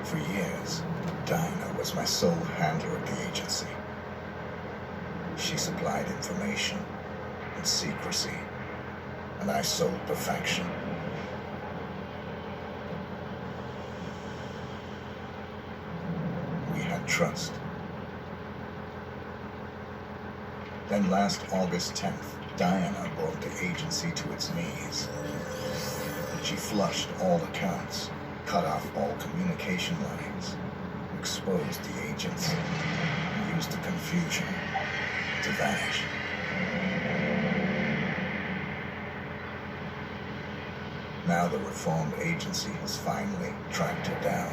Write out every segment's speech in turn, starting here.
For years, Diana was my sole handler at the agency. She supplied information and secrecy, and I sold perfection. We had trust. Then last August 10th, Diana brought the agency to its knees. She flushed all accounts, cut off all communication lines, exposed the agents, and used the confusion to vanish. Now the reformed agency has finally tracked her down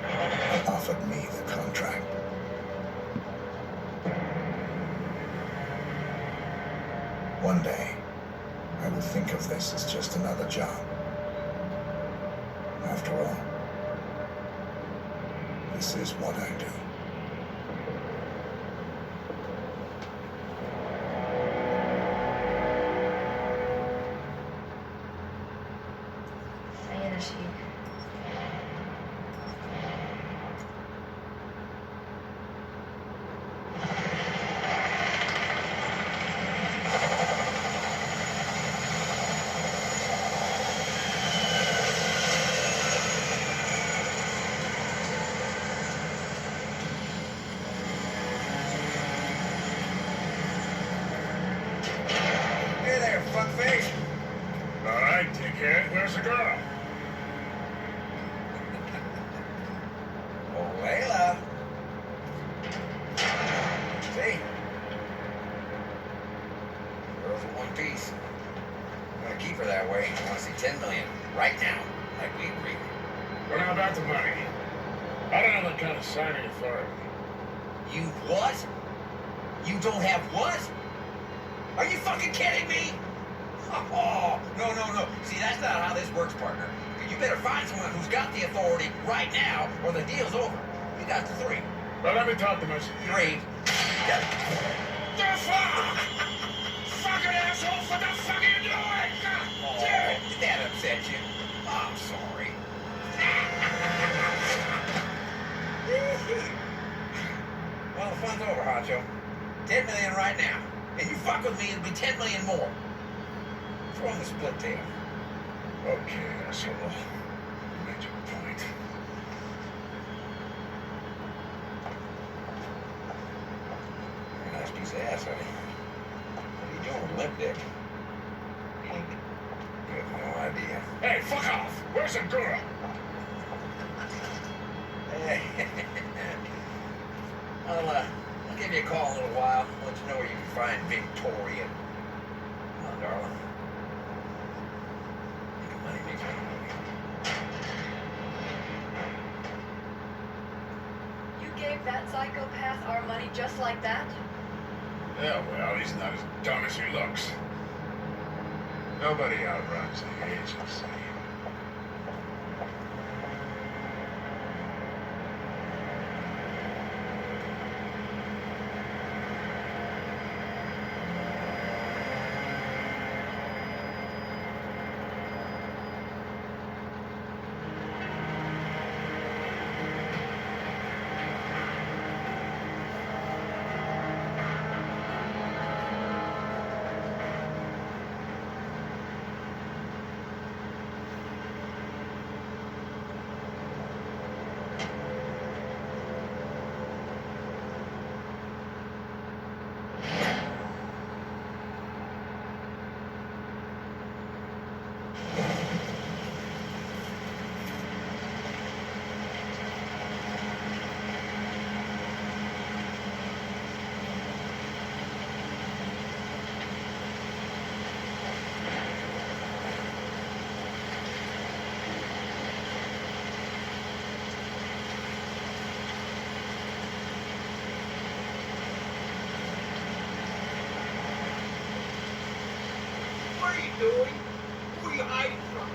and offered me the contract. One day, I will think of this as just another job. After all, this is what I do. Where's the girl? Oh, Layla. See? Girl's in one piece. I'm gonna keep her that way. I wanna see 10 million right now, like we agreed. Well, how about the money? I don't have that kind of signing authority. You what? You don't have what? Are you fucking kidding me? Oh, no. See, that's not how this works, partner. You better find someone who's got the authority right now, or the deal's over. You got the 3. Well, let me talk to my... 3. Get it. The fuck? Fucking asshole, what the fuck are you doing? Oh, did that upset you? Oh, I'm sorry. Well, the fun's over, Hacho. 10 million right now. And you fuck with me, it'll be 10 million more. Throw in the split tail. Okay, asshole. You made your point. Nice piece of ass, honey. What are you doing with limp dick? You have no idea. Hey, fuck off! Where's the girl? Hey. I'll give you a call in a little while. Let you know where you can find Victoria. Come on, darling. Money makes me happy. You gave that psychopath our money just like that? Yeah, well, he's not as dumb as he looks. Nobody outruns the agency. What are you doing? Who are you hiding from?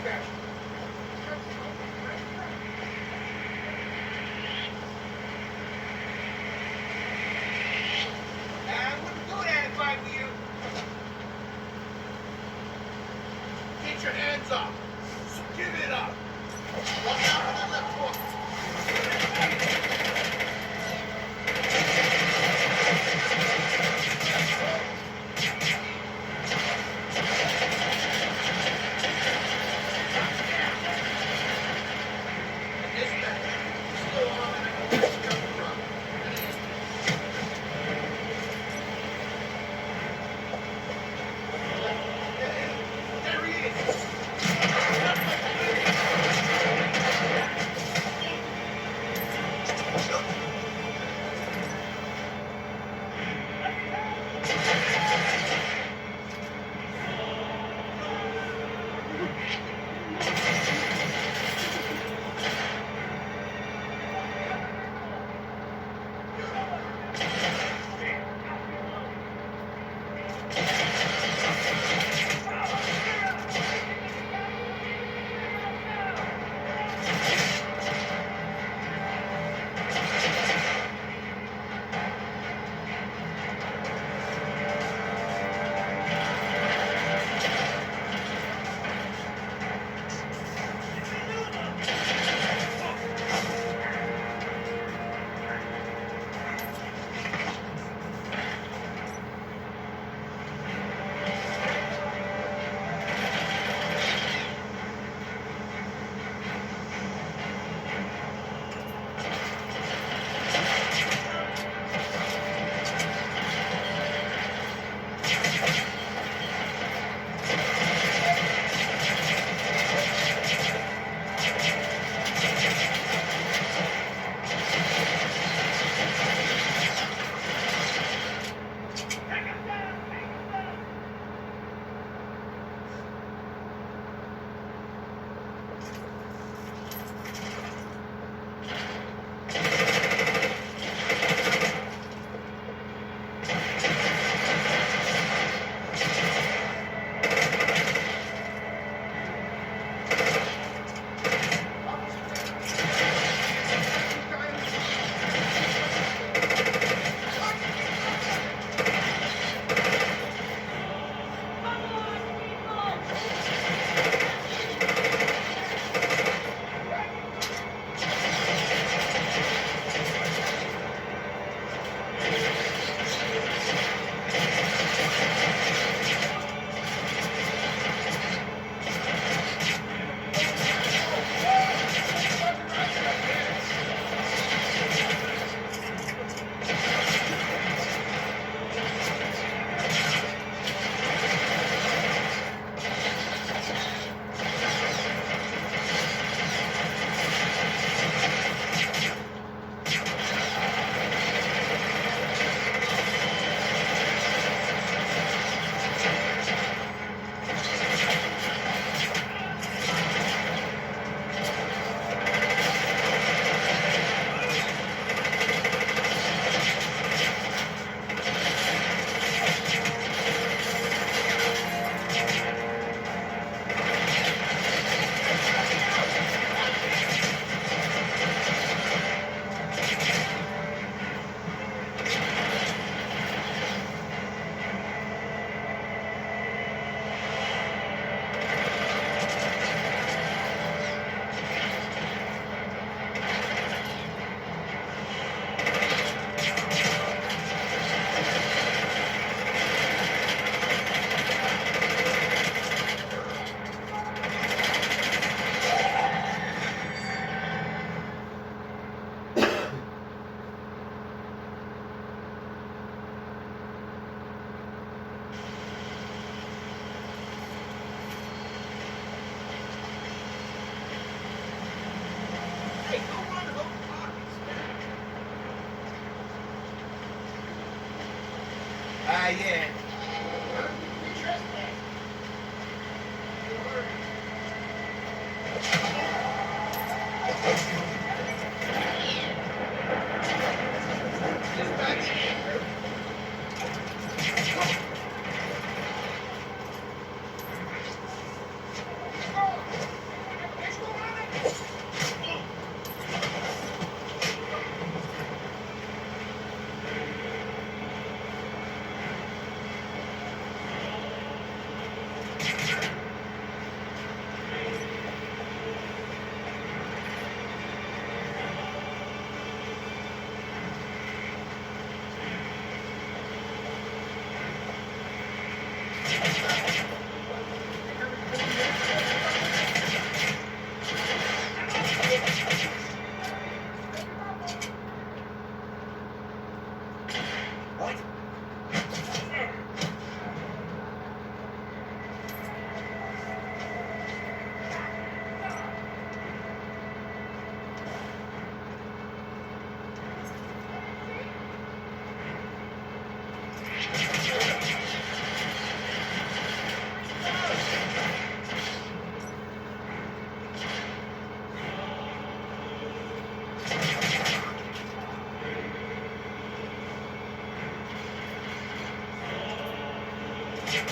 dispatch. I wouldn't do that if I were you. Get your hands up. So give it up. Watch out for that left hook. Dispatch. Slow on and I know where it's coming from. There he is. Yeah. Yeah,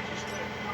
just